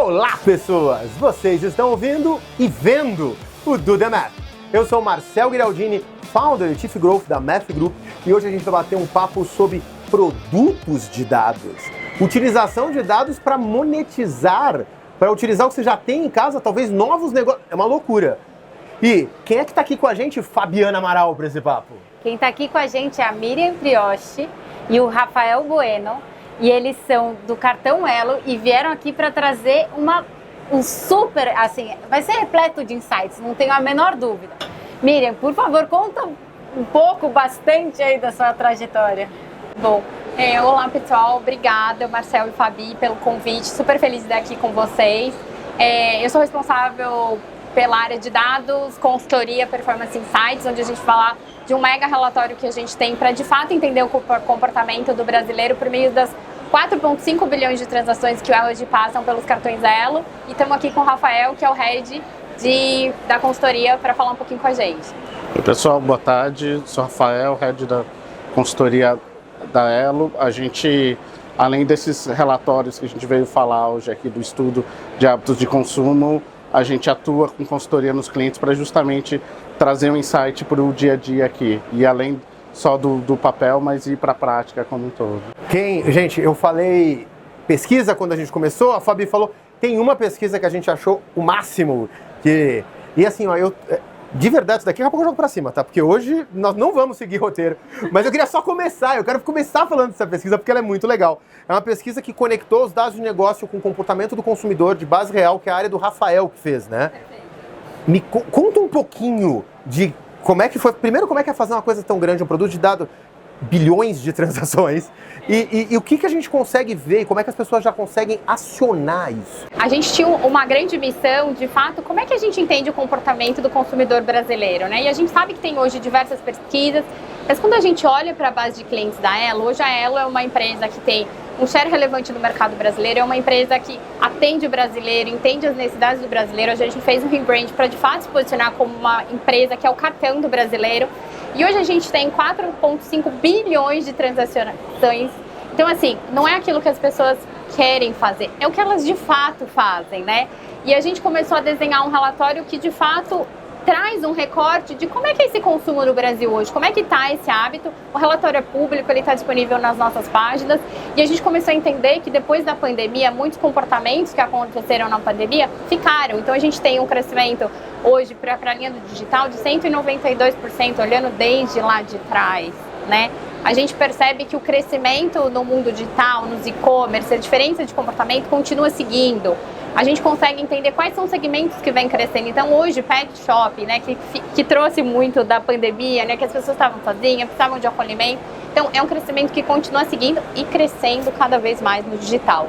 Olá, pessoas! Vocês estão ouvindo e vendo o Do The Math. Eu sou o Marcel Guiraldini, founder e Chief Growth da Math Group, e hoje a gente vai bater um papo sobre produtos de dados. Utilização de dados para monetizar, para utilizar o que você já tem em casa, talvez novos negócios. É uma loucura. E quem é que está aqui com a gente? Fabiana Amaral, para esse papo. Quem está aqui com a gente é a Miriam Brioche e o Rafael Bueno. E eles são do Cartão Elo e vieram aqui para trazer um super, assim, vai ser repleto de insights, não tenho a menor dúvida. Miriam, por favor, conta um pouco, bastante aí da sua trajetória. Bom, olá pessoal, obrigada Marcel e Fabi pelo convite, super feliz de estar aqui com vocês. Eu sou responsável pela área de dados, consultoria, Performance Insights, onde a gente fala de um mega relatório que a gente tem para de fato entender o comportamento do brasileiro por meio das 4,5 bilhões de transações que hoje passam pelos cartões Elo. E estamos aqui com o Rafael, que é o head da consultoria, para falar um pouquinho com a gente. Oi pessoal, boa tarde, sou o Rafael, head da consultoria da Elo. A gente, além desses relatórios que a gente veio falar hoje aqui do estudo de hábitos de consumo, a gente atua com consultoria nos clientes para justamente trazer um insight para o dia a dia aqui. E além só do papel, mas ir para a prática como um todo. Gente, eu falei pesquisa quando a gente começou, a Fabi falou, tem uma pesquisa que a gente achou o máximo. E assim, ó, de verdade, daqui a pouco eu jogo pra cima, tá? Porque hoje nós não vamos seguir roteiro. Mas eu queria só começar, eu quero começar falando dessa pesquisa porque ela é muito legal. É uma pesquisa que conectou os dados de negócio com o comportamento do consumidor de base real, que é a área do Rafael que fez, né? Me conta um pouquinho de como é que foi. Primeiro, como é que é fazer uma coisa tão grande, um produto de dado, bilhões de transações, e o que a gente consegue ver, e como é que as pessoas já conseguem acionar isso? A gente tinha uma grande missão, de fato, como é que a gente entende o comportamento do consumidor brasileiro, né? E a gente sabe que tem hoje diversas pesquisas, mas quando a gente olha para a base de clientes da Elo, hoje a Elo é uma empresa que tem um share relevante no mercado brasileiro, é uma empresa que atende o brasileiro, entende as necessidades do brasileiro. A gente fez um rebrand para de fato se posicionar como uma empresa que é o cartão do brasileiro. E hoje a gente tem 4,5 bilhões de transações. Então, assim, não é aquilo que as pessoas querem fazer, é o que elas de fato fazem, né? E a gente começou a desenhar um relatório que de fato traz um recorte de como é que é esse consumo no Brasil hoje, como é que está esse hábito. O relatório é público, ele está disponível nas nossas páginas, e a gente começou a entender que depois da pandemia, muitos comportamentos que aconteceram na pandemia ficaram. Então a gente tem um crescimento hoje para a linha do digital de 192%, olhando desde lá de trás, né? A gente percebe que o crescimento no mundo digital, nos e-commerce, a diferença de comportamento continua seguindo. A gente consegue entender quais são os segmentos que vêm crescendo. Então hoje, pet shop, né, que trouxe muito da pandemia, né, que as pessoas estavam sozinhas, precisavam de acolhimento. Então é um crescimento que continua seguindo e crescendo cada vez mais no digital.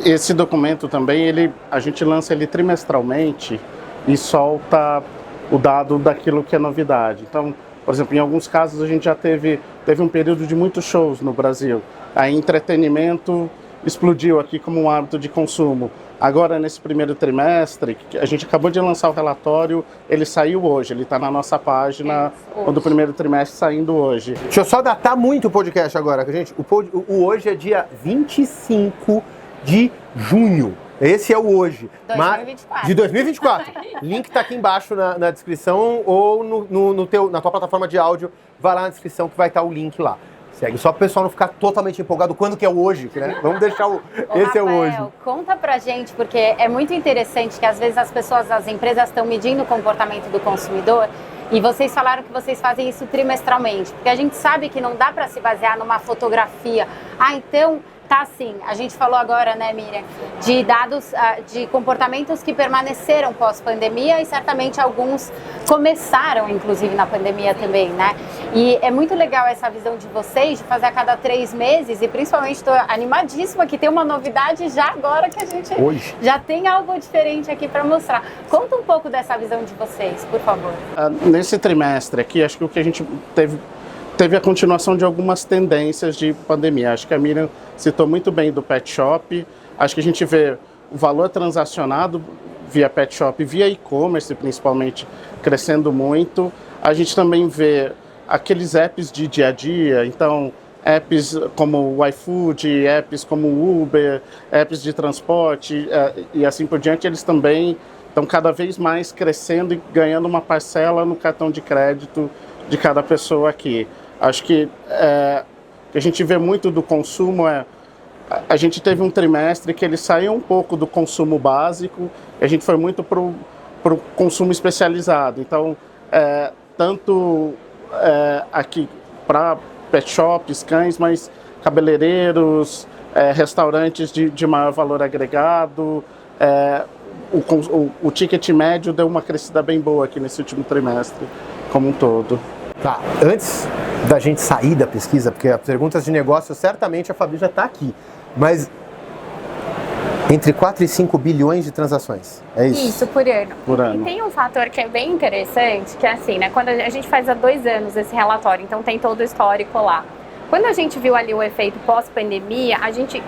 Esse documento também, a gente lança ele trimestralmente e solta o dado daquilo que é novidade. Então, por exemplo, em alguns casos a gente já teve um período de muitos shows no Brasil. Aí entretenimento explodiu aqui como um hábito de consumo. Agora, nesse primeiro trimestre, a gente acabou de lançar o relatório, ele saiu hoje, ele está na nossa página, do primeiro trimestre saindo hoje. Deixa eu só datar muito o podcast agora, gente. O hoje é dia 25 de junho. Esse é o hoje. 2024. De 2024. Link está aqui embaixo na descrição ou na tua plataforma de áudio. Vai lá na descrição que vai estar o link lá. Segue, só para o pessoal não ficar totalmente empolgado quando que é o hoje, né? Vamos deixar esse Rafael, é o hoje. Conta pra gente, porque é muito interessante que às vezes as empresas estão medindo o comportamento do consumidor e vocês falaram que vocês fazem isso trimestralmente, porque a gente sabe que não dá para se basear numa fotografia. Então, tá assim, a gente falou agora, né, Miriam, de dados, de comportamentos que permaneceram pós-pandemia e certamente alguns começaram, inclusive, na pandemia também, né? E é muito legal essa visão de vocês, de fazer a cada 3 meses e principalmente estou animadíssima que tem uma novidade já agora que a gente hoje já tem algo diferente aqui para mostrar. Conta um pouco dessa visão de vocês, por favor. Nesse trimestre aqui, acho que o que a gente teve a continuação de algumas tendências de pandemia. Acho que a Miriam citou muito bem do pet shop. Acho que a gente vê o valor transacionado via pet shop, via e-commerce principalmente, crescendo muito. A gente também vê aqueles apps de dia a dia, então apps como o iFood, apps como o Uber, apps de transporte e assim por diante, eles também estão cada vez mais crescendo e ganhando uma parcela no cartão de crédito de cada pessoa aqui. Acho que a gente vê muito do consumo a gente teve um trimestre que ele saiu um pouco do consumo básico e a gente foi muito para o consumo especializado. Então, tanto aqui para pet shops, cães, mas cabeleireiros, restaurantes de maior valor agregado. O ticket médio deu uma crescida bem boa aqui nesse último trimestre, como um todo. Tá, antes da gente sair da pesquisa, porque as perguntas de negócio, certamente a Fabi já está aqui, mas entre 4 e 5 bilhões de transações, é isso? Isso, por ano. Por ano. E tem um fator que é bem interessante, que é assim, né? Quando a gente faz há 2 anos esse relatório, então tem todo o histórico lá. Quando a gente viu ali o efeito pós-pandemia,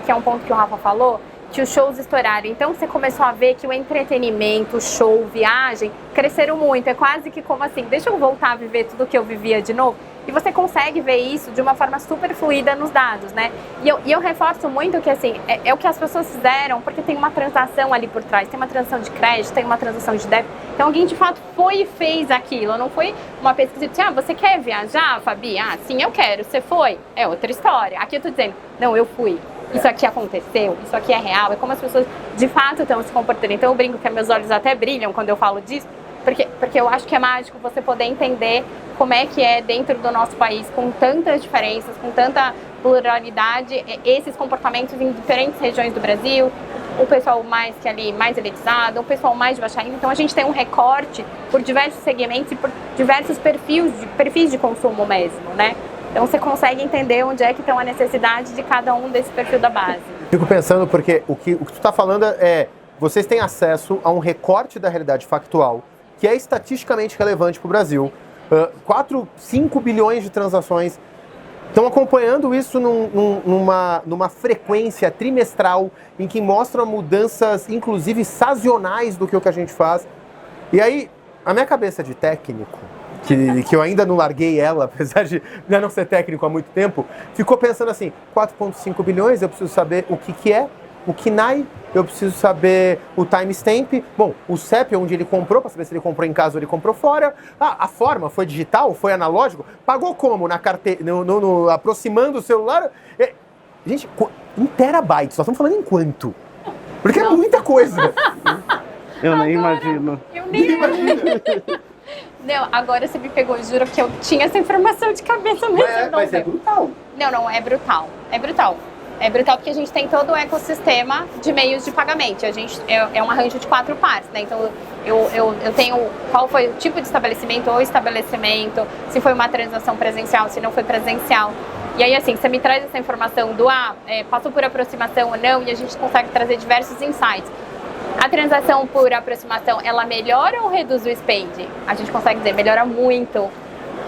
que é um ponto que o Rafa falou, que os shows estouraram. Então você começou a ver que o entretenimento, o show, viagem, cresceram muito. É quase que como assim, deixa eu voltar a viver tudo que eu vivia de novo. E você consegue ver isso de uma forma super fluida nos dados, né? E eu reforço muito que assim, é o que as pessoas fizeram, porque tem uma transação ali por trás, tem uma transação de crédito, tem uma transação de débito. Então alguém de fato foi e fez aquilo. Não foi uma pesquisa de, você quer viajar, Fabi? Sim, eu quero. Você foi? É outra história. Aqui eu tô dizendo, não, eu fui. Isso aqui aconteceu, isso aqui é real, é como as pessoas de fato estão se comportando. Então eu brinco que meus olhos até brilham quando eu falo disso, porque eu acho que é mágico você poder entender como é que é dentro do nosso país, com tantas diferenças, com tanta pluralidade, esses comportamentos em diferentes regiões do Brasil, o pessoal mais elitizado, o pessoal mais de baixa renda. Então a gente tem um recorte por diversos segmentos e por diversos perfis de consumo mesmo, né? Então você consegue entender onde é que estão a necessidade de cada um desse perfil da base. Fico pensando porque o que tu está falando vocês têm acesso a um recorte da realidade factual que é estatisticamente relevante para o Brasil. 5 bilhões de transações. Estão acompanhando isso numa frequência trimestral em que mostram mudanças, inclusive sazonais, do que a gente faz. E aí, a minha cabeça de técnico, que eu ainda não larguei ela, apesar de já não ser técnico há muito tempo, ficou pensando assim, 4,5 bilhões, eu preciso saber o que é, o KNAI, eu preciso saber o timestamp, bom, o CEP, onde ele comprou, para saber se ele comprou em casa ou ele comprou fora, a forma foi digital, foi analógico, pagou como? Na carteira, aproximando o celular? Gente, em terabytes, nós estamos falando em quanto? Porque é muita coisa. Eu nem imagino. Eu nem imagino. Não, agora você me pegou, juro que eu tinha essa informação de cabeça mesmo. Mas é brutal. Não, é brutal. É brutal. É brutal porque a gente tem todo o ecossistema de meios de pagamento. A gente é um arranjo de 4 partes, né? Então eu tenho qual foi o tipo de estabelecimento ou estabelecimento, se foi uma transação presencial, se não foi presencial. E aí, assim, você me traz essa informação do passou por aproximação ou não, e a gente consegue trazer diversos insights. A transação por aproximação, ela melhora ou reduz o spend? A gente consegue dizer, melhora muito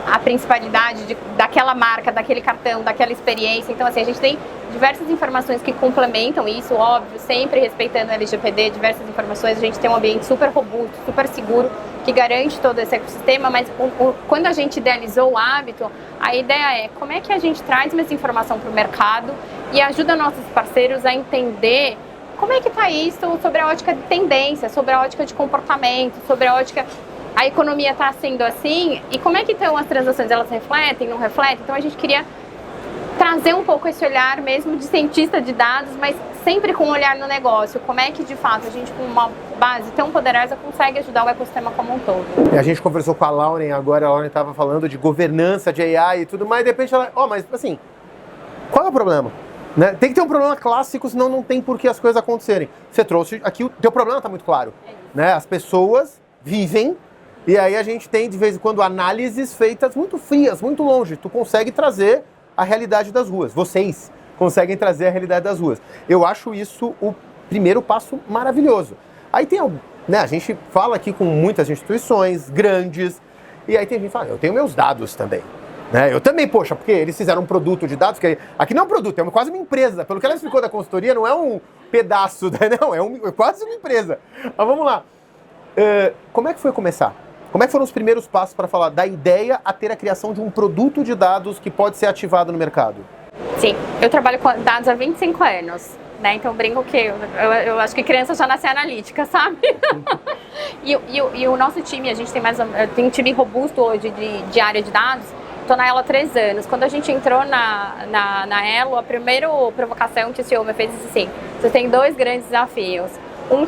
a principalidade daquela marca, daquele cartão, daquela experiência. Então, assim, a gente tem diversas informações que complementam isso, óbvio, sempre respeitando a LGPD, diversas informações. A gente tem um ambiente super robusto, super seguro, que garante todo esse ecossistema, mas quando a gente idealizou o hábito, a ideia é como é que a gente traz mais informação para o mercado e ajuda nossos parceiros a entender como é que está isso sobre a ótica de tendência, sobre a ótica de comportamento, sobre a ótica... A economia está sendo assim, e como é que estão as transações? Elas refletem, não refletem? Então a gente queria trazer um pouco esse olhar mesmo de cientista de dados, mas sempre com um olhar no negócio. Como é que, de fato, a gente com uma base tão poderosa consegue ajudar o ecossistema como um todo? E a gente conversou com a Lauren agora, a Lauren estava falando de governança, de AI e tudo mais, e de repente ela... mas assim, qual é o problema? Né? Tem que ter um problema clássico, senão não tem por que as coisas acontecerem. Você trouxe aqui, o teu problema está muito claro. Né? As pessoas vivem, e aí a gente tem de vez em quando análises feitas muito frias, muito longe. Tu consegue trazer a realidade das ruas. Vocês conseguem trazer a realidade das ruas. Eu acho isso o primeiro passo maravilhoso. Aí tem, né, a gente fala aqui com muitas instituições grandes, e aí tem gente que fala, eu tenho meus dados também. Né? Eu também, poxa, porque eles fizeram um produto de dados, que aqui não é um produto, é quase uma empresa. Pelo que ela explicou da consultoria, não é um pedaço, não, é quase uma empresa. Mas vamos lá. Como é que foi começar? Como é que foram os primeiros passos para falar da ideia a ter a criação de um produto de dados que pode ser ativado no mercado? Sim, eu trabalho com dados há 25 anos, né? Então brinco que eu acho que criança já nasce analítica, sabe? e o nosso time, a gente tem um time robusto hoje de área de dados. Estou na Elo há 3 anos. Quando a gente entrou na Elo, a primeira provocação que o CEO me fez disse assim: você tem 2 grandes desafios.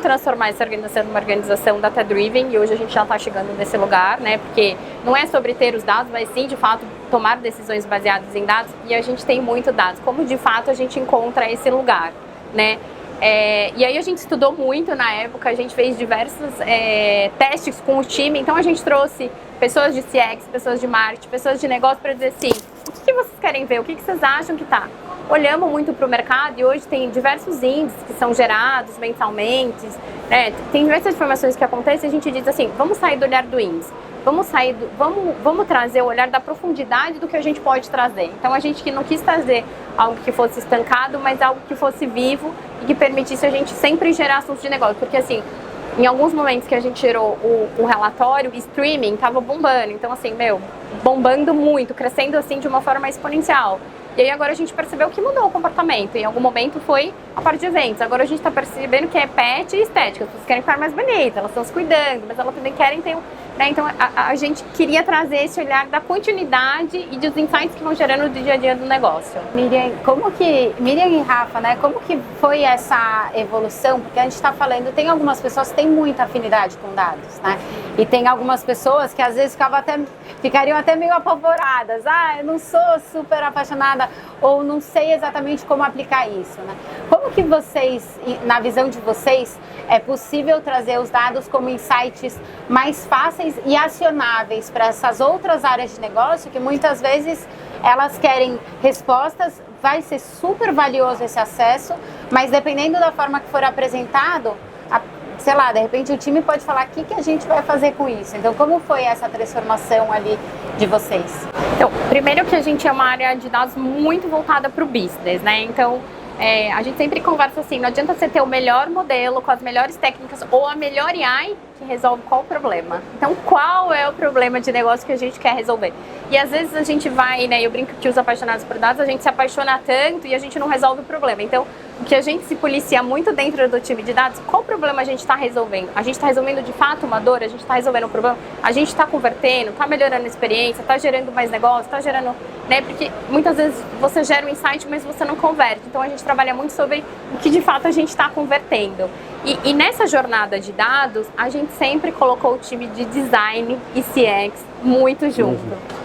Transformar essa organização numa organização data-driven, e hoje a gente já está chegando nesse lugar, né? Porque não é sobre ter os dados, mas sim, de fato, tomar decisões baseadas em dados, e a gente tem muito dados. Como, de fato, a gente encontra esse lugar, né? E aí a gente estudou muito na época, a gente fez diversos testes com o time, então a gente trouxe pessoas de CX, pessoas de marketing, pessoas de negócio para dizer assim, o que vocês querem ver, o que vocês acham que tá? Olhamos muito para o mercado e hoje tem diversos índices que são gerados mensalmente, né? Tem diversas informações que acontecem e a gente diz assim, vamos sair do olhar do índice, vamos trazer o olhar da profundidade do que a gente pode trazer. Então a gente não quis trazer algo que fosse estancado, mas algo que fosse vivo e que permitisse a gente sempre gerar assuntos de negócio, porque assim, em alguns momentos que a gente gerou o relatório, o streaming estava bombando, então assim, bombando muito, crescendo assim de uma forma exponencial. E aí agora a gente percebeu que mudou o comportamento. Em algum momento foi a parte de eventos. Agora a gente está percebendo que é pet e estética. As pessoas querem ficar mais bonitas, elas estão se cuidando, mas elas também querem ter né? Então a gente queria trazer esse olhar da continuidade e dos insights que vão gerando no dia a dia do negócio. Miriam e Rafa, né? Como que foi essa evolução? Porque a gente está falando, tem algumas pessoas que têm muita afinidade com dados, né? E tem algumas pessoas que às vezes ficariam até meio apavoradas. Eu não sou super apaixonada ou não sei exatamente como aplicar isso, né? Como que vocês, na visão de vocês, é possível trazer os dados como insights mais fáceis e acionáveis para essas outras áreas de negócio que muitas vezes elas querem respostas, vai ser super valioso esse acesso, mas dependendo da forma que for apresentado, sei lá, de repente o time pode falar o que a gente vai fazer com isso. Então, como foi essa transformação ali de vocês? Então, primeiro que a gente é uma área de dados muito voltada para o business, né? Então, a gente sempre conversa assim, não adianta você ter o melhor modelo, com as melhores técnicas, ou a melhor AI que resolve qual o problema. Então, qual é o problema de negócio que a gente quer resolver? E às vezes a gente vai, né, eu brinco que os apaixonados por dados, a gente se apaixona tanto e a gente não resolve o problema. Então, o que a gente se policia muito dentro do time de dados, qual problema a gente está resolvendo? A gente está resolvendo de fato uma dor? A gente está resolvendo um problema? A gente está convertendo? Está melhorando a experiência? Está gerando mais negócio? Está gerando... né? Porque muitas vezes você gera um insight, mas você não converte. Então a gente trabalha muito sobre o que de fato a gente está convertendo. E nessa jornada de dados, a gente sempre colocou o time de design e CX muito junto.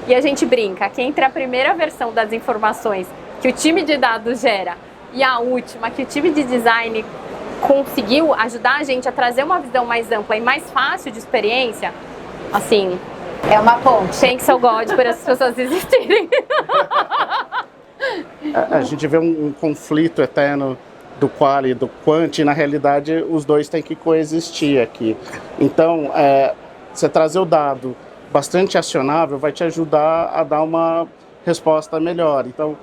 E a gente brinca que entre a primeira versão das informações que o time de dados gera e a última, que o time de design conseguiu ajudar a gente a trazer uma visão mais ampla e mais fácil de experiência, assim... é uma ponte. Thanks so God por essas pessoas existirem. A gente vê um conflito eterno do qual e do quant, e na realidade os dois têm que coexistir aqui. Então, você trazer o dado bastante acionável vai te ajudar a dar uma resposta melhor. Então,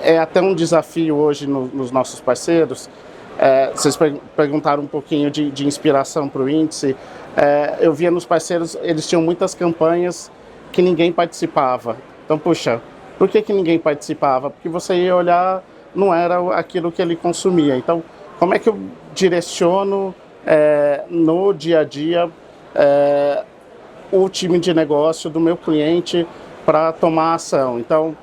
é até um desafio hoje nos nossos parceiros. Vocês perguntaram um pouquinho de inspiração para o índice. Eu via nos parceiros, eles tinham muitas campanhas que ninguém participava. Então, puxa, por que ninguém participava? Porque você ia olhar, não era aquilo que ele consumia. Então, como é que eu direciono no dia a dia o time de negócio do meu cliente para tomar ação? Então,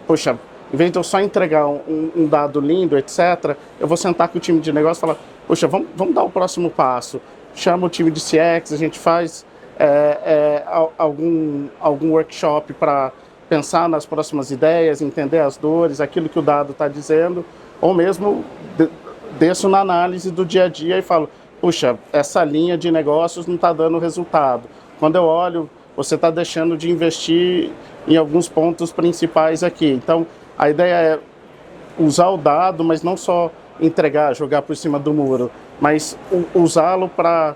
puxa, em vez de eu só entregar um dado lindo, etc., eu vou sentar com o time de negócio e falar, puxa, vamos dar o próximo passo. Chama o time de CX, a gente faz algum workshop para pensar nas próximas ideias, entender as dores, aquilo que o dado está dizendo, ou mesmo desço na análise do dia a dia e falo, puxa, essa linha de negócios não está dando resultado. Quando eu olho, você está deixando de investir em alguns pontos principais aqui. Então, a ideia é usar o dado, mas não só entregar, jogar por cima do muro, mas usá-lo para,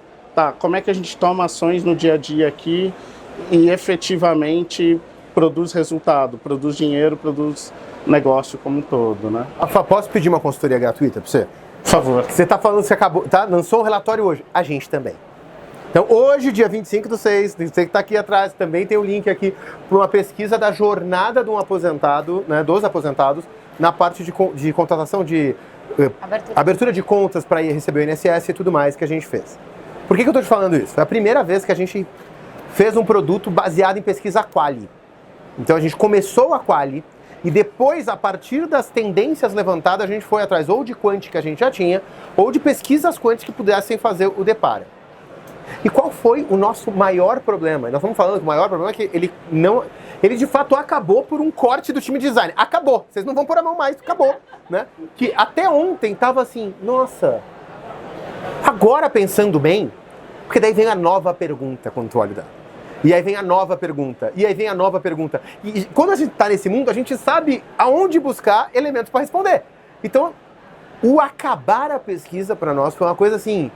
como é que a gente toma ações no dia a dia aqui e efetivamente produz resultado, produz dinheiro, produz negócio como um todo, né? Rafa, posso pedir uma consultoria gratuita para você? Por favor. Você está falando que você lançou um relatório hoje, a gente também. Então, hoje, dia 25/6, você que está aqui atrás, também tem o link aqui para uma pesquisa da jornada de um aposentado, né, dos aposentados, na parte de contratação de abertura de contas para ir receber o INSS e tudo mais que a gente fez. Por que eu estou te falando isso? Foi a primeira vez que a gente fez um produto baseado em pesquisa Quali. Então, a gente começou a Quali e depois, a partir das tendências levantadas, a gente foi atrás ou de quant que a gente já tinha, ou de pesquisas quant que pudessem fazer o Depara. E qual foi o nosso maior problema? Nós estamos falando que o maior problema é que ele de fato acabou por um corte do time de design. Acabou, vocês não vão pôr a mão mais, acabou. Né? Que até ontem estava assim, nossa, agora pensando bem, porque daí vem a nova pergunta quando tu olha o dado. E aí vem a nova pergunta, e aí vem a nova pergunta. E quando a gente está nesse mundo, a gente sabe aonde buscar elementos para responder. Então, o acabar a pesquisa para nós foi uma coisa assim,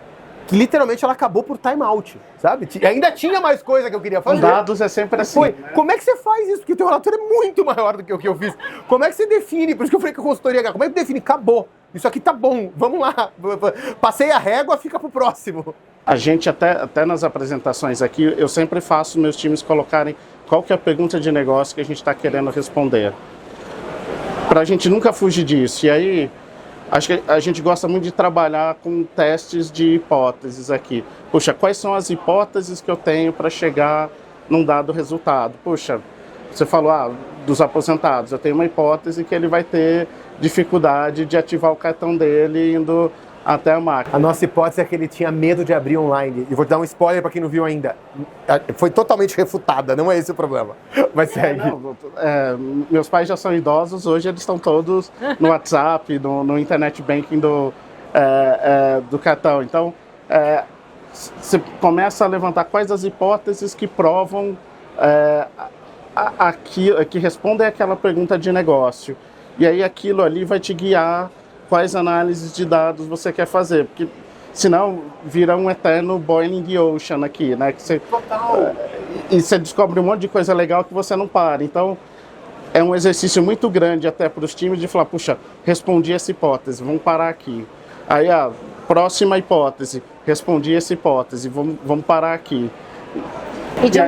que literalmente ela acabou por time out, sabe? Ainda tinha mais coisa que eu queria fazer. Os dados é sempre assim. Né? Como é que você faz isso? Porque o teu relatório é muito maior do que o que eu fiz. Como é que você define? Por isso que eu falei que a consultoria, como é que define? Acabou. Isso aqui tá bom, vamos lá. Passei a régua, fica pro próximo. A gente até nas apresentações aqui, eu sempre faço meus times colocarem qual que é a pergunta de negócio que a gente está querendo responder. Pra gente nunca fugir disso. E aí, acho que a gente gosta muito de trabalhar com testes de hipóteses aqui. Puxa, quais são as hipóteses que eu tenho para chegar num dado resultado? Puxa, você falou dos aposentados. Eu tenho uma hipótese que ele vai ter dificuldade de ativar o cartão dele indo até a máquina. A nossa hipótese é que ele tinha medo de abrir online. E vou te dar um spoiler para quem não viu ainda. Foi totalmente refutada, não é esse o problema. Mas segue. Meus pais já são idosos, hoje eles estão todos no WhatsApp, no internet banking do cartão. Então, você começa a levantar quais as hipóteses que provam que respondem àquela pergunta de negócio. E aí aquilo ali vai te guiar quais análises de dados você quer fazer, porque senão vira um eterno boiling the ocean aqui, né? Que você, e você descobre um monte de coisa legal que você não para. Então, é um exercício muito grande até para os times de falar, puxa, respondi essa hipótese, vamos parar aqui. Aí, próxima hipótese, respondi essa hipótese, vamos parar aqui. E de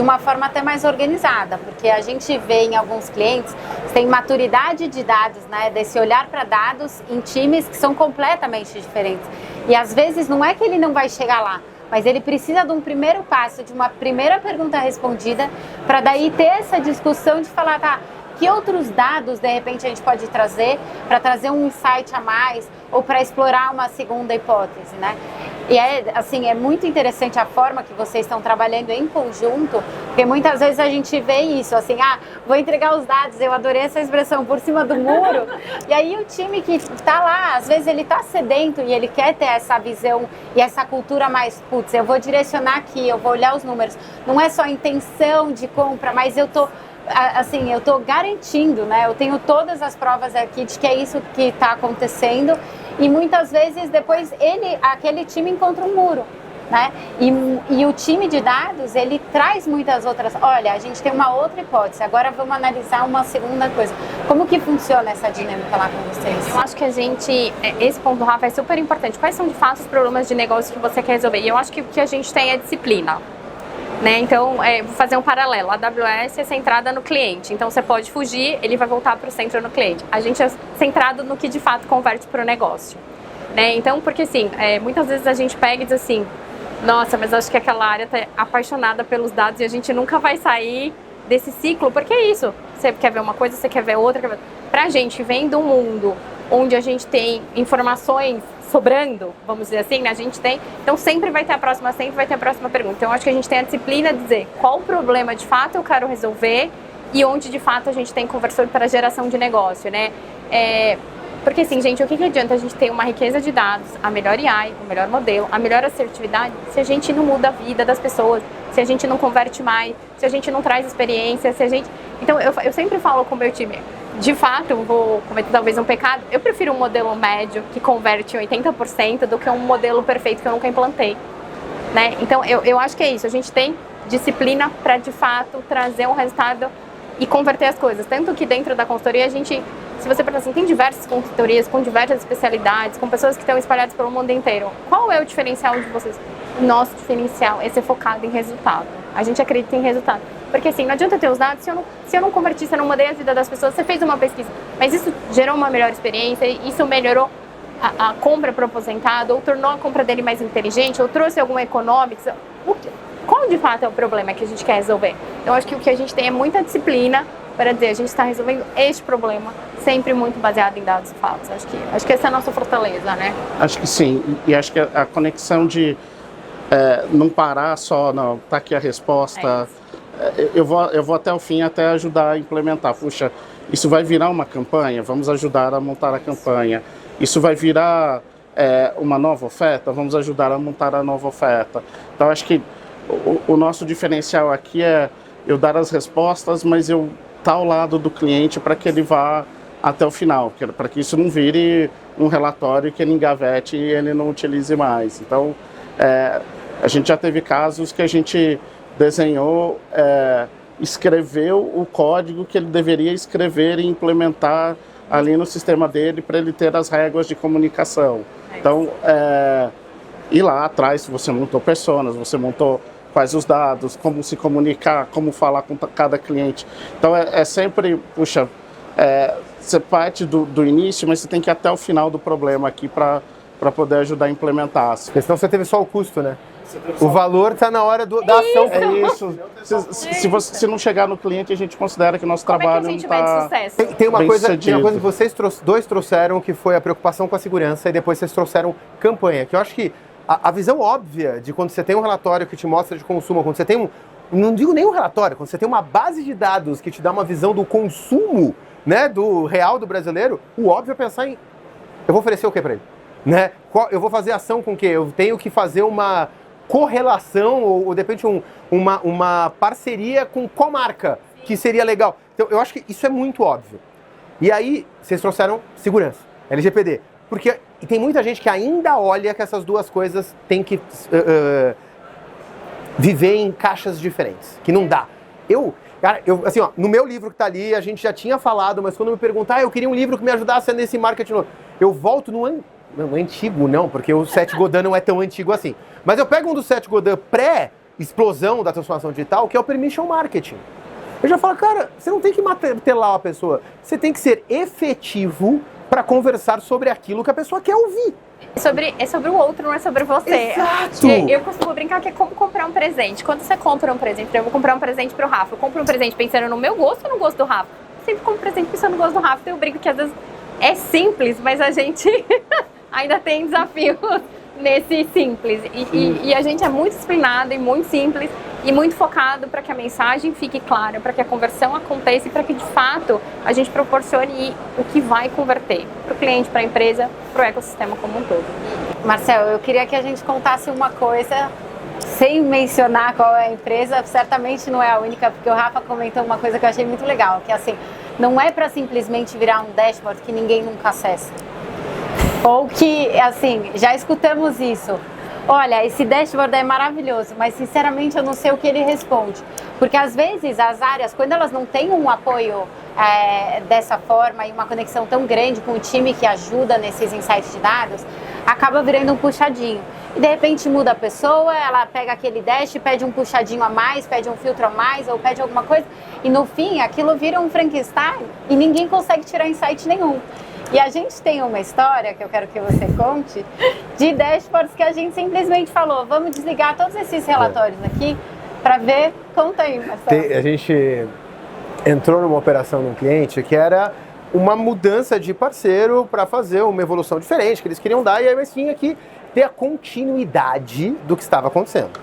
uma forma até mais organizada, porque a gente vê em alguns clientes, tem maturidade de dados, né, desse olhar para dados em times que são completamente diferentes. E às vezes não é que ele não vai chegar lá, mas ele precisa de um primeiro passo, de uma primeira pergunta respondida, para daí ter essa discussão de falar, tá, que outros dados de repente a gente pode trazer para trazer um insight a mais ou para explorar uma segunda hipótese, né? E é muito interessante a forma que vocês estão trabalhando em conjunto, porque muitas vezes a gente vê isso, assim, vou entregar os dados, eu adorei essa expressão, por cima do muro, e aí o time que está lá, às vezes ele está sedento e ele quer ter essa visão e essa cultura mais, putz, eu vou direcionar aqui, eu vou olhar os números, não é só intenção de compra, mas eu tô garantindo, né? Eu tenho todas as provas aqui de que é isso que está acontecendo e muitas vezes depois aquele time encontra um muro, né? E o time de dados, ele traz muitas outras, olha, a gente tem uma outra hipótese, agora vamos analisar uma segunda coisa. Como que funciona essa dinâmica lá com vocês? Eu acho que esse ponto do Rafa é super importante. Quais são de fato os problemas de negócio que você quer resolver? E eu acho que o que a gente tem é disciplina. Né? Então, vou fazer um paralelo. A AWS é centrada no cliente. Então, você pode fugir, ele vai voltar para o centro no cliente. A gente é centrado no que de fato converte para o negócio. Né? Então, porque assim, muitas vezes a gente pega e diz assim, nossa, mas acho que aquela área está apaixonada pelos dados e a gente nunca vai sair desse ciclo. Porque é isso. Você quer ver uma coisa, você quer ver outra. Para a gente, vem do mundo onde a gente tem informações sobrando, vamos dizer assim, né? A gente tem, então sempre vai ter a próxima pergunta. Então, eu acho que a gente tem a disciplina de dizer qual problema de fato eu quero resolver e onde de fato a gente tem conversor para geração de negócio, né? Porque assim, gente, o que adianta a gente ter uma riqueza de dados, a melhor AI, o melhor modelo, a melhor assertividade, se a gente não muda a vida das pessoas, se a gente não converte mais, se a gente não traz experiência, se a gente... Então, eu sempre falo com o meu time, de fato, vou cometer talvez um pecado, eu prefiro um modelo médio que converte 80% do que um modelo perfeito que eu nunca implantei, né? Então, eu acho que é isso, a gente tem disciplina para, de fato, trazer um resultado e converter as coisas. Tanto que dentro da consultoria, a gente, se você pensar assim, tem diversas consultorias com diversas especialidades, com pessoas que estão espalhadas pelo mundo inteiro. Qual é o diferencial de vocês? o nosso diferencial é ser focado em resultado. A gente acredita em resultado. Porque assim, não adianta ter os dados se eu não converti, se eu não mudei a vida das pessoas. Você fez uma pesquisa, mas isso gerou uma melhor experiência, isso melhorou a compra para o aposentado, ou tornou a compra dele mais inteligente, ou trouxe algum economics. Qual de fato é o problema que a gente quer resolver? Então, acho que o que a gente tem é muita disciplina para dizer, a gente está resolvendo este problema, sempre muito baseado em dados e fatos. Acho que essa é a nossa fortaleza, né? Acho que sim, e acho que a conexão de não parar só, não, tá aqui a resposta, eu vou até o fim, até ajudar a implementar. Puxa, isso vai virar uma campanha? Vamos ajudar a montar a campanha. Isso vai virar uma nova oferta? Vamos ajudar a montar a nova oferta. Então, acho que o nosso diferencial aqui é eu dar as respostas, mas eu estar ao lado do cliente para que ele vá até o final, para que isso não vire um relatório que ele engavete e ele não utilize mais. Então, a gente já teve casos que a gente desenhou, escreveu o código que ele deveria escrever e implementar ali no sistema dele para ele ter as regras de comunicação. Então, ir lá atrás, se você montou personas, você montou quais os dados, como se comunicar, como falar com cada cliente. Então, é sempre, puxa, você parte do início, mas você tem que ir até o final do problema aqui para poder ajudar a implementar. Porque senão você teve só o custo, né? O valor está na hora da ação. É isso. Se não chegar no cliente, a gente considera que o nosso trabalho não está Tem uma coisa sucedido. que vocês dois trouxeram, que foi a preocupação com a segurança, e depois vocês trouxeram campanha, que eu acho que a visão óbvia de quando você tem um relatório que te mostra de consumo, quando você tem não digo nem um relatório, quando você tem uma base de dados que te dá uma visão do consumo, né, do real do brasileiro, o óbvio é pensar em, eu vou oferecer o que para ele? Né? Eu vou fazer ação com o quê? Eu tenho que fazer uma correlação ou de repente uma parceria com qual marca que seria legal. Então eu acho que isso é muito óbvio. E aí vocês trouxeram segurança, LGPD, porque tem muita gente que ainda olha que essas duas coisas têm que viver em caixas diferentes, que não dá. Cara, assim, ó, no meu livro que tá ali, a gente já tinha falado, mas quando me perguntar, eu queria um livro que me ajudasse nesse marketing novo, eu volto no antigo não, porque o Seth Godin não é tão antigo assim. Mas eu pego um do Seth Godin pré-explosão da transformação digital, que é o Permission Marketing. Eu já falo, cara, você não tem que martelar a pessoa, você tem que ser efetivo para conversar sobre aquilo que a pessoa quer ouvir. É sobre o outro, não é sobre você. Exato! Eu costumo brincar que é como comprar um presente. Quando você compra um presente, eu vou comprar um presente pro Rafa, eu compro um presente pensando no meu gosto ou no gosto do Rafa? Eu sempre compro um presente pensando no gosto do Rafa, então eu brinco que às vezes é simples, mas a gente ainda tem desafios nesse simples. E a gente é muito disciplinado e muito simples e muito focado para que a mensagem fique clara, para que a conversão aconteça e para que de fato a gente proporcione o que vai converter para o cliente, para a empresa, para o ecossistema como um todo. Marcel, eu queria que a gente contasse uma coisa sem mencionar qual é a empresa, certamente não é a única, porque o Rafa comentou uma coisa que eu achei muito legal, que assim, não é para simplesmente virar um dashboard que ninguém nunca acessa. Ou que, assim, já escutamos isso. Olha, esse dashboard é maravilhoso, mas sinceramente eu não sei o que ele responde. Porque às vezes as áreas, quando elas não têm um apoio dessa forma e uma conexão tão grande com o time que ajuda nesses insights de dados, acaba virando um puxadinho. E de repente muda a pessoa, ela pega aquele dash, pede um puxadinho a mais, pede um filtro a mais ou pede alguma coisa. E no fim aquilo vira um Frankenstein e ninguém consegue tirar insight nenhum. E a gente tem uma história que eu quero que você conte de dashboards que a gente simplesmente falou, vamos desligar todos esses relatórios aqui para ver, conta aí, Marcelo. A gente entrou numa operação num cliente que era uma mudança de parceiro para fazer uma evolução diferente que eles queriam dar e aí mas tinha que ter a continuidade do que estava acontecendo.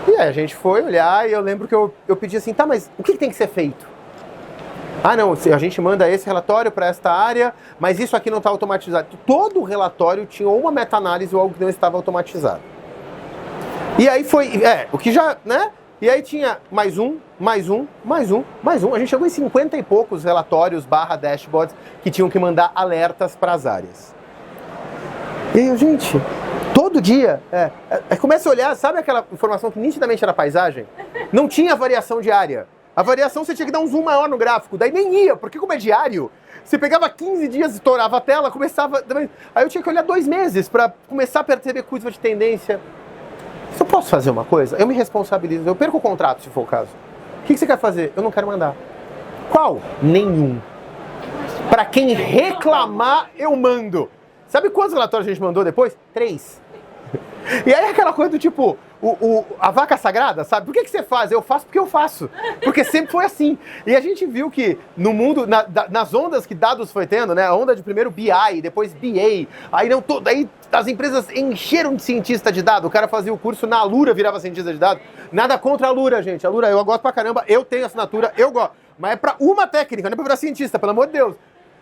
E aí a gente foi olhar e eu lembro que eu pedi assim, tá, mas o que tem que ser feito? Ah, não, a gente manda esse relatório para esta área, mas isso aqui não está automatizado. Todo o relatório tinha uma meta-análise ou algo que não estava automatizado. E aí foi, o que já, né? E aí tinha mais um. A gente chegou em 50 e poucos relatórios / dashboards que tinham que mandar alertas para as áreas. E aí, gente, todo dia, começa a olhar, sabe aquela informação que nitidamente era paisagem? Não tinha variação diária. A variação você tinha que dar um zoom maior no gráfico, daí nem ia, porque como é diário, você pegava 15 dias, estourava a tela, começava... Aí eu tinha que olhar 2 meses para começar a perceber curva de tendência. Se eu posso fazer uma coisa, eu me responsabilizo, eu perco o contrato se for o caso. O que você quer fazer? Eu não quero mandar. Qual? Nenhum. Para quem reclamar, eu mando. Sabe quantos relatórios a gente mandou depois? 3. E aí aquela coisa do tipo, a vaca sagrada, sabe? Por que você faz? Eu faço porque eu faço. Porque sempre foi assim. E a gente viu que no mundo, nas ondas que dados foi tendo, né? A onda de primeiro BI, depois BA, aí as empresas encheram de cientista de dados. O cara fazia o curso na Alura, virava cientista de dados. Nada contra a Alura, gente. A Alura eu gosto pra caramba, eu tenho assinatura, eu gosto. Mas é pra uma técnica, não é pra virar cientista, pelo amor de Deus.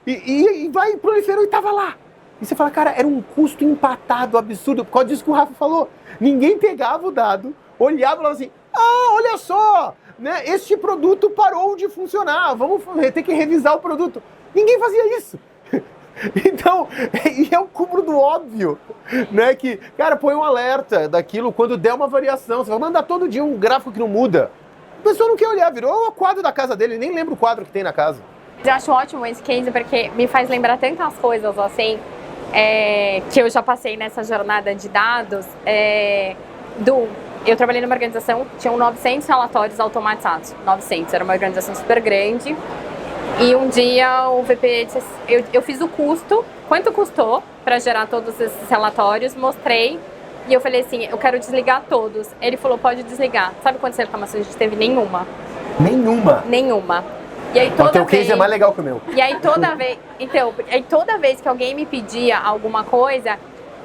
E vai, proliferou e tava lá. E você fala, cara, era um custo empatado, absurdo, por causa disso que o Rafa falou. Ninguém pegava o dado, olhava e falava assim, olha só, né, este produto parou de funcionar, vamos ter que revisar o produto. Ninguém fazia isso. Então, é o cúmulo do óbvio, né, que, cara, põe um alerta daquilo quando der uma variação. Você vai mandar todo dia um gráfico que não muda. A pessoa não quer olhar, virou o quadro da casa dele, nem lembra o quadro que tem na casa. Eu acho ótimo esse case porque me faz lembrar tantas coisas assim, que eu já passei nessa jornada de dados. Eu trabalhei numa organização, tinham 900 relatórios automatizados, 900, era uma organização super grande. E um dia o VP disse, eu fiz o custo, quanto custou para gerar todos esses relatórios, mostrei. E eu falei assim, eu quero desligar todos. Ele falou, pode desligar. Sabe quantas reclamações a gente teve? Nenhuma. Nenhuma? Nenhuma. E aí o teu case é mais legal que o meu. E aí toda vez que alguém me pedia alguma coisa,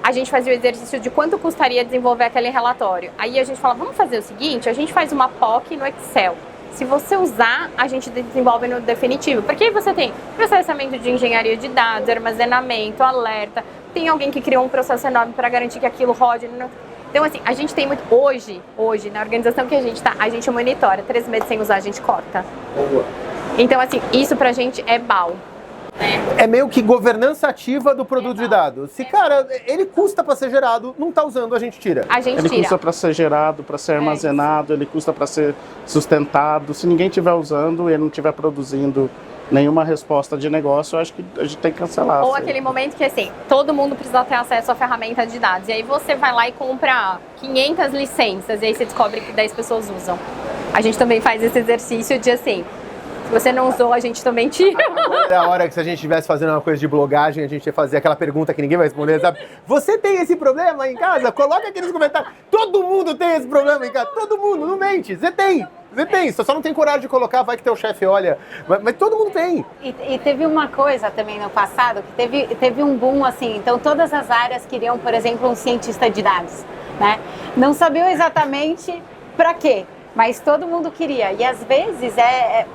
a gente fazia o exercício de quanto custaria desenvolver aquele relatório. Aí a gente falava, vamos fazer o seguinte, a gente faz uma POC no Excel. Se você usar, a gente desenvolve no definitivo. Porque aí você tem processamento de engenharia de dados, armazenamento, alerta. Tem alguém que criou um processo enorme para garantir que aquilo rode. Então, assim, a gente tem muito... Hoje, na organização que a gente está, a gente monitora. 3 meses sem usar, a gente corta. Boa. Então, assim, isso pra gente é BAU. É meio que governança ativa do produto de dados. Se, cara, ele custa para ser gerado, não tá usando, a gente tira. Ele custa para ser gerado, para ser armazenado, ele custa para ser sustentado. Se ninguém estiver usando e ele não estiver produzindo nenhuma resposta de negócio, eu acho que a gente tem que cancelar. Ou aquele momento que, assim, todo mundo precisa ter acesso à ferramenta de dados. E aí você vai lá e compra 500 licenças e aí você descobre que 10 pessoas usam. A gente também faz esse exercício de, assim... Se você não usou, a gente também tira. É a hora que se a gente estivesse fazendo uma coisa de blogagem, a gente ia fazer aquela pergunta que ninguém vai responder, sabe? Você tem esse problema em casa? Coloca aqui nos comentários. Todo mundo tem esse problema em casa. Todo mundo, não mente. Você tem. Você só não tem coragem de colocar, vai que teu chefe olha. Mas todo mundo tem. E teve uma coisa também no passado, que teve um boom assim. Então todas as áreas queriam, por exemplo, um cientista de dados, né? Não sabiam exatamente para quê. Mas todo mundo queria. E às vezes,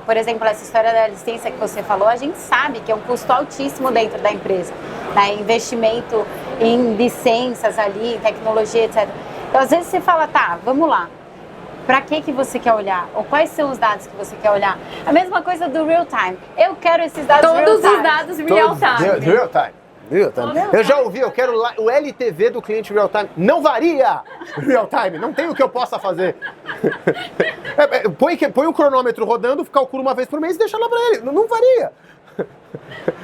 por exemplo, essa história da licença que você falou, a gente sabe que é um custo altíssimo dentro da empresa. Né? Investimento em licenças ali, em tecnologia, etc. Então, às vezes você fala, tá, vamos lá. Para que você quer olhar? Ou quais são os dados que você quer olhar? A mesma coisa do real time. Eu quero esses dados real time. Todos os dados real time. Real time. Eu já ouvi, eu quero o LTV do cliente real time. Não varia real time, não tem o que eu possa fazer. Põe o cronômetro rodando, calcula uma vez por mês e deixa lá pra ele. Não varia.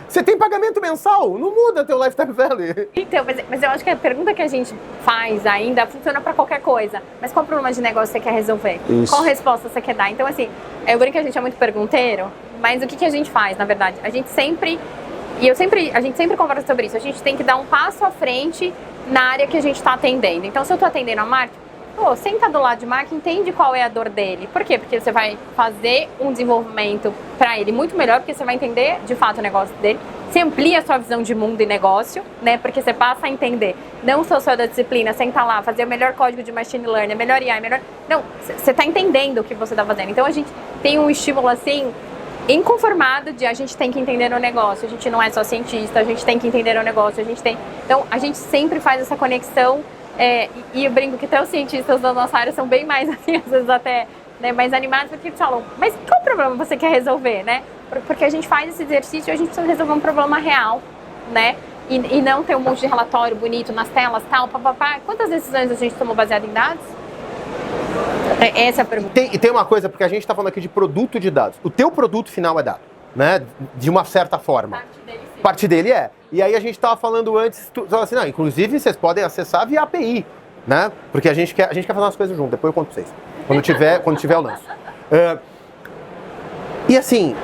Você tem pagamento mensal, não muda teu lifetime value. Então, mas eu acho que a pergunta que a gente faz ainda funciona pra qualquer coisa. Mas qual problema de negócio você quer resolver? Isso. Qual resposta você quer dar? Então, assim, eu brinco que a gente é muito pergunteiro, mas o que a gente faz, na verdade? A gente sempre conversa sobre isso. A gente tem que dar um passo à frente na área que a gente está atendendo. Então, se eu estou atendendo a marketing, senta do lado de marketing, entende qual é a dor dele. Por quê? Porque você vai fazer um desenvolvimento para ele muito melhor, porque você vai entender de fato o negócio dele. Você amplia a sua visão de mundo e negócio, né? Porque você passa a entender, não só da disciplina, sentar lá, fazer o melhor código de machine learning, melhor AI, melhor... Não, você está entendendo o que você está fazendo. Então, a gente tem um estímulo assim... inconformado de a gente tem que entender o negócio, a gente não é só cientista, a gente tem que entender o negócio, então a gente sempre faz essa conexão e eu brinco que até os cientistas da nossa área são bem mais assim, às vezes até mais animados, porque eles falam, mas qual problema você quer resolver, né? Porque a gente faz esse exercício e a gente precisa resolver um problema real, né? E não ter um monte de relatório bonito nas telas, tal, papapá. Quantas decisões a gente tomou baseado em dados? Essa é a pergunta. E tem uma coisa, porque a gente está falando aqui de produto de dados. O teu produto final é dado, né? De uma certa forma. Parte dele é. E aí a gente estava falando antes, assim, não, inclusive vocês podem acessar via API. né? Porque a gente quer fazer umas coisas junto, depois eu conto pra vocês. Quando tiver eu lanço. E assim,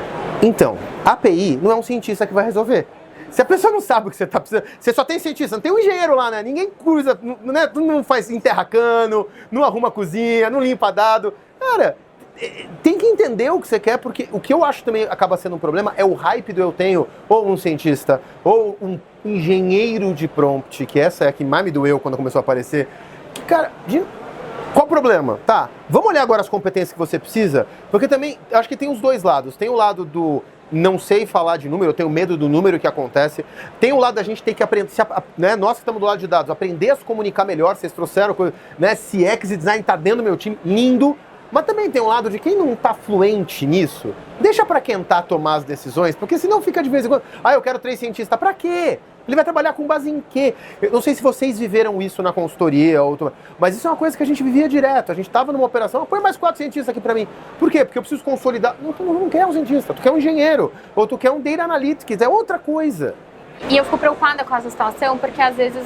então, a API não é um cientista que vai resolver. Se a pessoa não sabe o que você está precisando, você só tem cientista, não tem um engenheiro lá, né? Ninguém cruza, né? Não faz enterra cano, não arruma cozinha, não limpa dado. Cara, tem que entender o que você quer, porque o que eu acho também acaba sendo um problema é o hype do eu tenho ou um cientista, ou um engenheiro de prompt, que essa é a que mais me doeu quando começou a aparecer. Que, cara, qual o problema? Tá, vamos olhar agora as competências que você precisa, porque também, acho que tem os dois lados. Tem o lado do não sei falar de número, eu tenho medo do número que acontece. Tem o lado da gente ter que aprender, né, nós que estamos do lado de dados, aprender a se comunicar melhor, vocês trouxeram, né, CX e design tá dentro do meu time, lindo. Mas também tem um lado de quem não tá fluente nisso, deixa pra quem tá tomar as decisões, porque senão fica de vez em quando, eu quero 3 cientistas, pra quê? Ele vai trabalhar com base em quê? Eu não sei se vocês viveram isso na consultoria, mas isso é uma coisa que a gente vivia direto. A gente estava numa operação, põe mais 4 cientistas aqui para mim. Por quê? Porque eu preciso consolidar. Não, tu não quer um cientista, tu quer um engenheiro, ou tu quer um data analytics, é outra coisa. E eu fico preocupada com essa situação, porque às vezes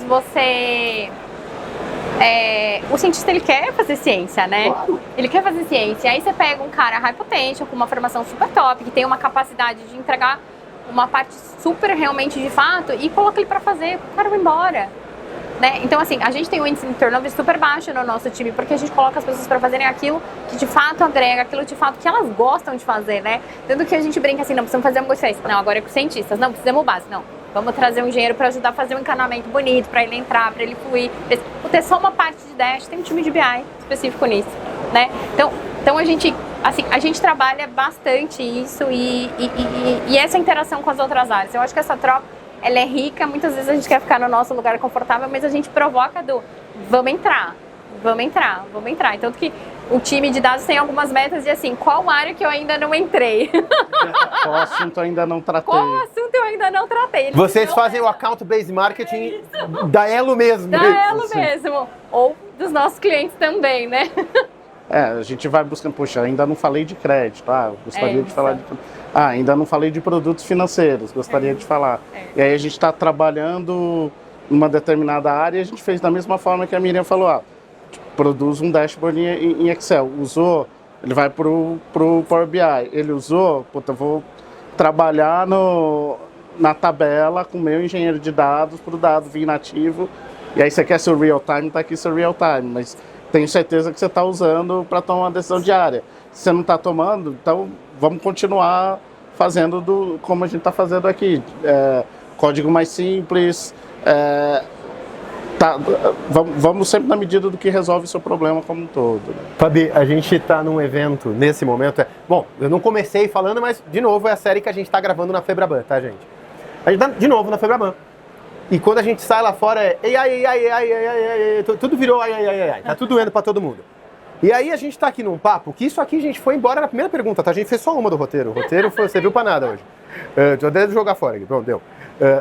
o cientista, ele quer fazer ciência, né? Claro. Ele quer fazer ciência. Aí você pega um cara high potential, com uma formação super top, que tem uma capacidade de entregar uma parte super realmente de fato e coloca ele pra fazer, o cara vai embora, né? Então assim, a gente tem um índice de turnover super baixo no nosso time, porque a gente coloca as pessoas pra fazerem aquilo que de fato agrega, aquilo de fato que elas gostam de fazer, né? Tanto que a gente brinca assim, não precisamos fazer uma coisa, não, agora é com cientistas, não, precisamos base, não. Vamos trazer um engenheiro para ajudar a fazer um encanamento bonito, para ele entrar, para ele fluir. Ter só uma parte de dash, tem um time de BI específico nisso, né? Então a gente trabalha bastante isso e essa interação com as outras áreas. Eu acho que essa troca, ela é rica, muitas vezes a gente quer ficar no nosso lugar confortável, mas a gente provoca vamos entrar. Então, que o time de dados tem algumas metas de assim, qual área que eu ainda não entrei? Qual assunto eu ainda não tratei? Vocês fazem o account-based marketing da Elo mesmo. Da Elo mesmo. Ou dos nossos clientes também, né? A gente vai buscando, poxa, ainda não falei de crédito, gostaria de falar de... ainda não falei de produtos financeiros, gostaria de falar. E aí a gente está trabalhando numa determinada área e a gente fez da mesma forma que a Miriam falou, produz um dashboard em Excel, usou, ele vai pro Power BI, ele usou, vou trabalhar na tabela com o meu engenheiro de dados para o dado vir nativo, e aí você quer seu real time, tá aqui seu real time, mas tenho certeza que você está usando para tomar uma decisão diária. Se você não está tomando, então vamos continuar fazendo como a gente está fazendo aqui, código mais simples, vamos sempre na medida do que resolve o seu problema como um todo. Né? Fabi, a gente está num evento, nesse momento, bom, eu não comecei falando, mas de novo é a série que a gente está gravando na Febraban, tá, gente? A gente está de novo na Febraban. E quando a gente sai lá fora tudo virou ai, tá tudo doendo para todo mundo. E aí a gente tá aqui num papo, que isso aqui, gente, foi embora na primeira pergunta, tá? A gente fez só uma do roteiro. O roteiro foi, você viu pra nada hoje. Eu devo jogar fora aqui, pronto, deu.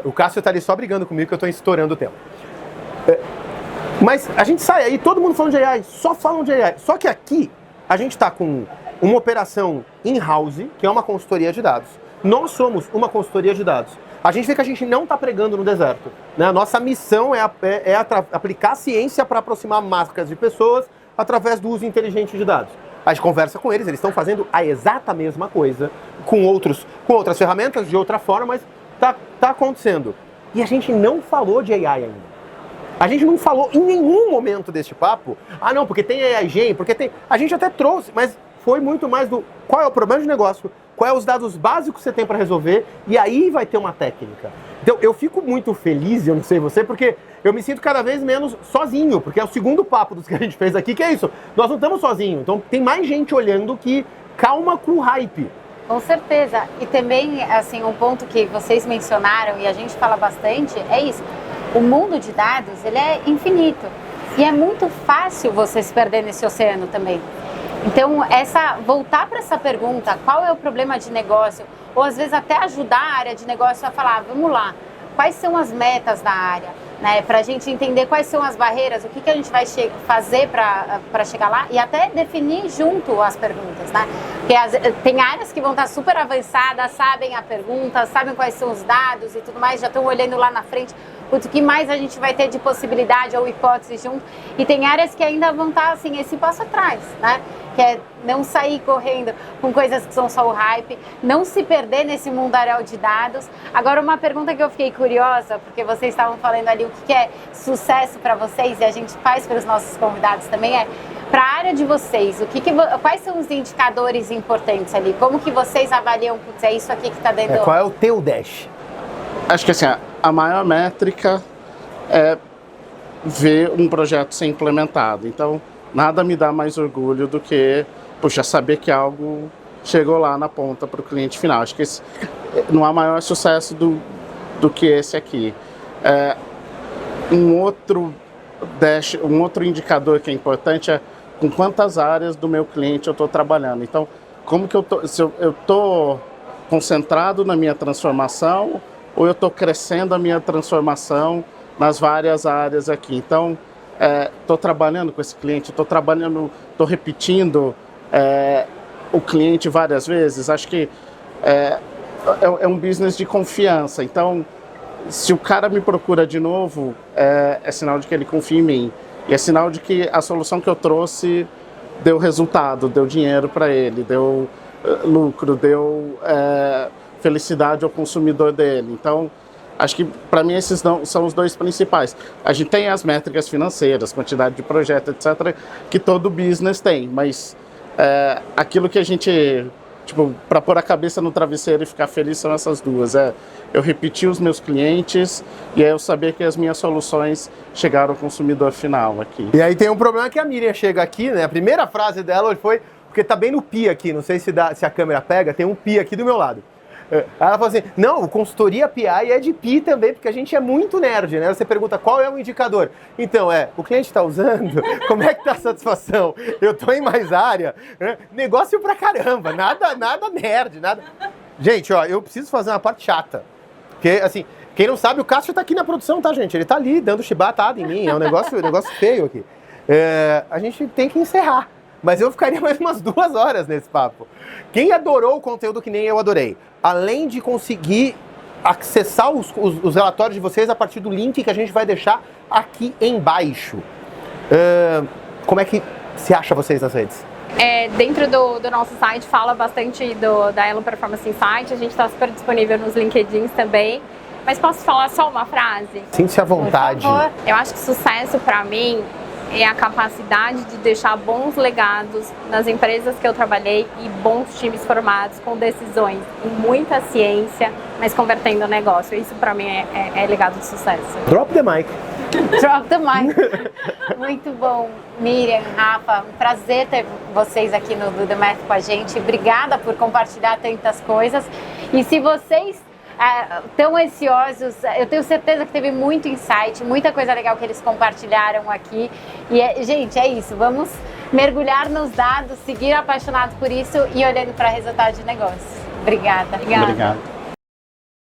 O Cássio tá ali só brigando comigo que eu tô estourando o tempo. Mas a gente sai aí, todo mundo falando de AI, só falam de AI. Só que aqui, a gente tá com uma operação in-house, que é uma consultoria de dados. Nós somos uma consultoria de dados. A gente vê que a gente não está pregando no deserto. Né? A nossa missão é aplicar a ciência para aproximar marcas de pessoas através do uso inteligente de dados. A gente conversa com eles estão fazendo a exata mesma coisa, com outras ferramentas, de outra forma, mas tá acontecendo. E a gente não falou de AI ainda. A gente não falou em nenhum momento deste papo, não, porque tem AI Gen, porque tem... A gente até trouxe, mas foi muito mais do qual é o problema de negócio, qual é os dados básicos que você tem para resolver, e aí vai ter uma técnica. Então, eu fico muito feliz, eu não sei você, porque eu me sinto cada vez menos sozinho, porque é o segundo papo dos que a gente fez aqui, que é isso, nós não estamos sozinhos, então tem mais gente olhando que calma com o hype. Com certeza, e também, assim, um ponto que vocês mencionaram e a gente fala bastante, é isso, o mundo de dados, ele é infinito, e é muito fácil você se perder nesse oceano também. Então, voltar para essa pergunta, qual é o problema de negócio, ou às vezes até ajudar a área de negócio a falar, vamos lá, quais são as metas da área, né? Para a gente entender quais são as barreiras, o que a gente vai fazer para chegar lá e até definir junto as perguntas, né? Porque tem áreas que vão estar super avançadas, sabem a pergunta, sabem quais são os dados e tudo mais, já estão olhando lá na frente. O que mais a gente vai ter de possibilidade ou hipótese junto. E tem áreas que ainda vão estar, assim, esse passo atrás, né? Que é não sair correndo com coisas que são só o hype, não se perder nesse mundaréu de dados. Agora, uma pergunta que eu fiquei curiosa, porque vocês estavam falando ali o que é sucesso para vocês, e a gente faz para os nossos convidados também, para a área de vocês, quais são os indicadores importantes ali? Como que vocês avaliam, putz, é isso aqui que está dentro... Qual é o teu dash? Acho que assim, a maior métrica é ver um projeto ser implementado. Então, nada me dá mais orgulho do que, puxa, saber que algo chegou lá na ponta para o cliente final. Acho que não há maior sucesso do que esse aqui. Um outro indicador que é importante é com quantas áreas do meu cliente eu estou trabalhando. Então, se eu estou concentrado na minha transformação ou eu estou crescendo a minha transformação nas várias áreas aqui. Então, estou trabalhando com esse cliente, estou repetindo o cliente várias vezes. Acho que é um business de confiança. Então, se o cara me procura de novo, é sinal de que ele confia em mim. E é sinal de que a solução que eu trouxe deu resultado, deu dinheiro para ele, deu lucro, deu felicidade ao consumidor dele. Então, acho que para mim esses são os dois principais. A gente tem as métricas financeiras, quantidade de projeto, etc., que todo business tem, mas aquilo que a gente, para pôr a cabeça no travesseiro e ficar feliz são essas duas. Eu repetir os meus clientes e eu saber que as minhas soluções chegaram ao consumidor final aqui. E aí tem um problema que a Miriam chega aqui, né? A primeira frase dela foi, porque tá bem no pi aqui, não sei se a câmera pega, tem um pi aqui do meu lado. Ela falou assim, não, consultoria PI é de PI também, porque a gente é muito nerd, né? Você pergunta qual é o indicador. Então, o cliente está usando? Como é que tá a satisfação? Eu tô em mais área? Negócio pra caramba, nada nerd, nada... Gente, eu preciso fazer uma parte chata. Porque, assim, quem não sabe, o Cássio tá aqui na produção, tá, gente? Ele tá ali, dando chibatada em mim, é um negócio feio aqui. A gente tem que encerrar. Mas eu ficaria mais umas 2 horas nesse papo. Quem adorou o conteúdo que nem eu adorei, além de conseguir acessar os relatórios de vocês a partir do link que a gente vai deixar aqui embaixo, como é que se acha vocês nas redes? Dentro do nosso site fala bastante da Elo Performance Insight, a gente está super disponível nos LinkedIns também. Mas posso falar só uma frase? Sinta-se à vontade. Por favor. Eu acho que sucesso para mim é a capacidade de deixar bons legados nas empresas que eu trabalhei e bons times formados com decisões e muita ciência, mas convertendo o negócio. Isso para mim é legado de sucesso. Drop the mic. Drop the mic. Muito bom. Miriam, Rafa, um prazer ter vocês aqui no Do The Math com a gente. Obrigada por compartilhar tantas coisas. E se vocês tão ansiosos, eu tenho certeza que teve muito insight, muita coisa legal que eles compartilharam aqui. E, gente, é isso, vamos mergulhar nos dados, seguir apaixonados por isso e olhando para resultado de negócio. Obrigada. Obrigado.